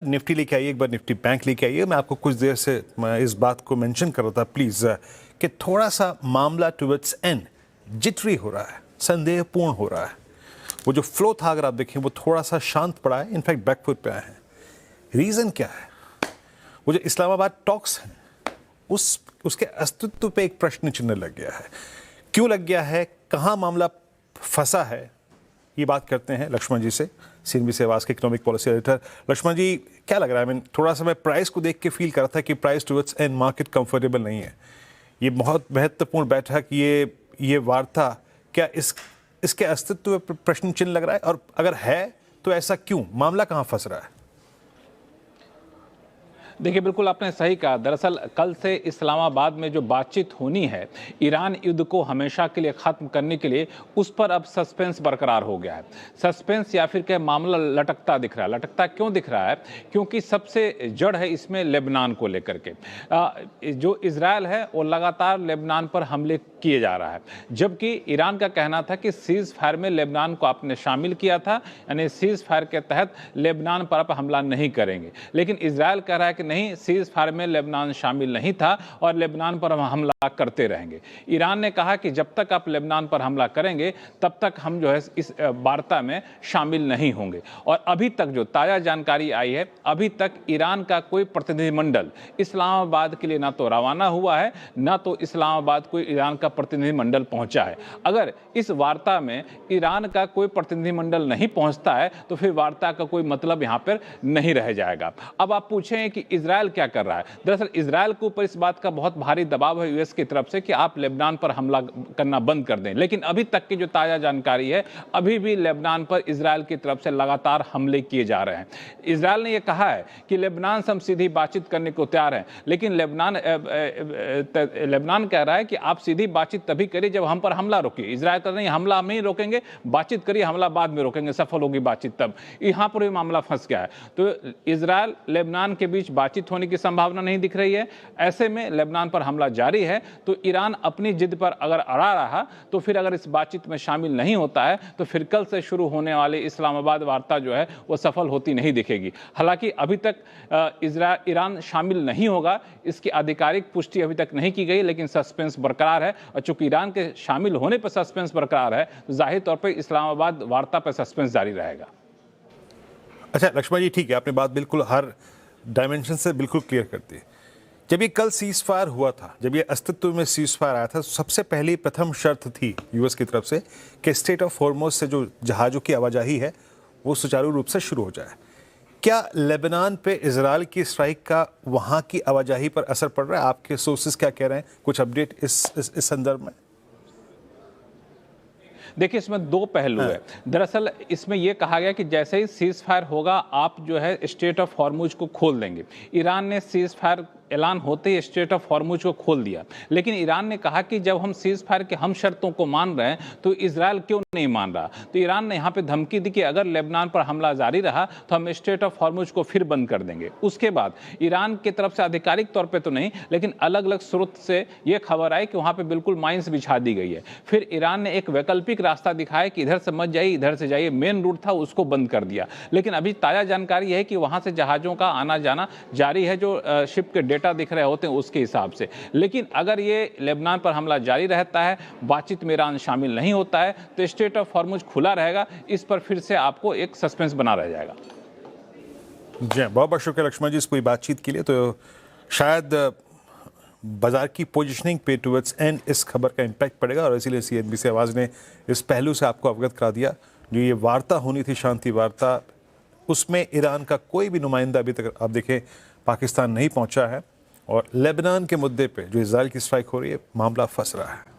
Nifty लेके आइए, एक बार निफ्टी बैंक लेके आइए। मैं आपको कुछ देर से इस बात को मेंशन कर रहा था प्लीज़ कि थोड़ा सा मामला टुवर्ड्स एंड जिटरी हो रहा है, संदेहपूर्ण हो रहा है। वो जो फ्लो था अगर आप देखें वो थोड़ा सा शांत पड़ा है, इनफैक्ट बैकफुट पे आए हैं। रीज़न क्या है? वो जो इस्लामाबाद टॉक्स हैं उसके अस्तित्व पे एक प्रश्न चिन्ह लग गया है। क्यों लग गया है, कहाँ मामला फंसा है, ये बात करते हैं लक्ष्मण जी से, सीएनबीसी आवाज़ के इकोनॉमिक पॉलिसी एडिटर। लक्ष्मण जी, क्या लग रहा है? मैं थोड़ा सा प्राइस को देख के फील कर रहा था कि price towards and market comfortable नहीं है। ये बहुत महत्वपूर्ण बैठक, ये वार्ता, क्या इसके अस्तित्व पर प्रश्न चिन्ह लग रहा है? और अगर है तो ऐसा क्यों? मामला कहाँ फंस रहा है? देखिए, बिल्कुल आपने सही कहा। दरअसल कल से इस्लामाबाद में जो बातचीत होनी है ईरान युद्ध को हमेशा के लिए ख़त्म करने के लिए, उस पर अब सस्पेंस बरकरार हो गया है। सस्पेंस या फिर क्या, मामला लटकता दिख रहा है। लटकता क्यों दिख रहा है? क्योंकि सबसे जड़ है इसमें लेबनान को लेकर के। जो इजराइल है वो लगातार लेबनान पर हमले किए जा रहा है, जबकि ईरान का कहना था कि सीज़ फायर में लेबनान को आपने शामिल किया था, यानी सीज़ फायर के तहत लेबनान पर आप हमला नहीं करेंगे। लेकिन इजराइल कह रहा है कि नहीं, सीज़ फायर में लेबनान शामिल नहीं था और लेबनान पर हम हमला करते रहेंगे। ईरान ने कहा कि जब तक आप लेबनान पर हमला करेंगे तब तक हम जो है इस वार्ता में शामिल नहीं होंगे। और अभी तक जो ताज़ा जानकारी आई है, अभी तक ईरान का कोई प्रतिनिधिमंडल इस्लामाबाद के लिए ना तो रवाना हुआ है, ना तो इस्लामाबाद कोई ईरान का प्रतिनिधिमंडल पहुंचा है। अगर इस वार्ता में ईरान का कोई प्रतिनिधिमंडल नहीं पहुंचता है तो फिर वार्ता का कोई मतलब यहां पर नहीं रह जाएगा। अब आप पूछें कि इजराइल क्या कर रहा है। दरअसल इजराइल के ऊपर इस बात का बहुत भारी दबाव है यूएस की तरफ से कि आप लेबनान पर हमला करना बंद कर दें। लेकिन अभी तक की जो ताज़ा जानकारी है, अभी भी लेबनान पर इजराइल की तरफ से लगातार हमले किए जा रहे हैं। इजराइल ने यह कहा है कि लेबनान से हम सीधी बातचीत करने को तैयार हैं, लेकिन लेबनान कह रहा है कि आप सीधी बातचीत तभी करिए जब हम पर हमला रोकिए। इजराइल कहता नहीं, हमला हम नहीं रोकेंगे, बातचीत करिए, हमला बाद में रोकेंगे, सफल होगी बातचीत तब। यहाँ पर भी मामला फंस गया है। तो इजराइल लेबनान के बीच बातचीत होने की संभावना नहीं दिख रही है। ऐसे में लेबनान पर हमला जारी है। तो ईरान अपनी जिद पर अगर अड़ा रहा तो फिर अगर इस बातचीत में शामिल नहीं होता है तो फिर कल से शुरू होने वाली इस्लामाबाद वार्ता जो है वो सफल होती नहीं दिखेगी। हालांकि अभी तक ईरान शामिल नहीं होगा, इसकी आधिकारिक पुष्टि अभी तक नहीं की गई, लेकिन सस्पेंस बरकरार है। और चूंकि ईरान के शामिल होने पर सस्पेंस बरकरार है तो जाहिर तौर पर इस्लामाबाद वार्ता पर सस्पेंस जारी रहेगा। अच्छा लक्ष्मण जी, ठीक है, आपने बात बिल्कुल हर डायमेंशन से बिल्कुल क्लियर कर दी। जब ये कल सीज फायर हुआ था, जब ये अस्तित्व में सीज फायर आया था, सबसे पहली प्रथम शर्त थी यूएस की तरफ से कि स्ट्रेट ऑफ हॉर्मुज़ से जो जहाज़ों की आवाजाही है वो सुचारू रूप से शुरू हो जाए। क्या लेबनान पे इजराइल की स्ट्राइक का वहाँ की आवाजाही पर असर पड़ रहा है? आपके सोर्सेज क्या कह रहे हैं? कुछ अपडेट इस संदर्भ में? देखिए, इसमें दो पहलू है। दरअसल इसमें यह कहा गया कि जैसे ही सीज फायर होगा आप जो है स्ट्रेट ऑफ हॉर्मुज को खोल देंगे। ईरान ने सीज फायर ऐलान होते ही स्ट्रेट ऑफ हॉर्मुज को खोल दिया, लेकिन ईरान ने कहा कि जब हम सीज फायर के हम शर्तों को मान रहे हैं तो इजराइल क्यों नहीं मान रहा। तो ईरान ने यहाँ पे धमकी दी कि अगर लेबनान पर हमला जारी रहा तो हम स्ट्रेट ऑफ हॉर्मुज को फिर बंद कर देंगे। उसके बाद ईरान की तरफ से आधिकारिक तौर पर तो नहीं, लेकिन अलग अलग स्रोत से यह खबर आई कि वहाँ पर बिल्कुल माइंस बिछा दी गई है। फिर ईरान ने एक वैकल्पिक रास्ता दिखाया कि इधर से मत जाइए, इधर से जाइए। मेन रूट था उसको बंद कर दिया। लेकिन अभी ताज़ा जानकारी है कि वहाँ से जहाज़ों का आना जाना जारी है, जो शिप के डेटा दिख रहे होते हैं उसके हिसाब से। लेकिन अगर ये लेबनान पर हमला जारी रहता है, बातचीत में ईरान शामिल नहीं होता है, तो स्ट्रेट ऑफ हॉर्मुज खुला रहेगा। इस पर फिर से आपको एक सस्पेंस बना रह जाएगा। जी बहुत बहुत शुक्रिया लक्ष्मण जी इस पूरी बातचीत के लिए। तो शायद बाजार की पोजीशनिंग पे टुवर्ड्स एंड इस खबर का इम्पैक्ट पड़ेगा और इसीलिए सीएनबीसी आवाज़ ने इस पहलू से आपको अवगत करा दिया। जो ये वार्ता होनी थी, शांति वार्ता, उसमें ईरान का कोई भी नुमाइंदा अभी तक आप देखें पाकिस्तान नहीं पहुंचा है और लेबनान के मुद्दे पे जो इजराइल की स्ट्राइक हो रही है, मामला फंस रहा है।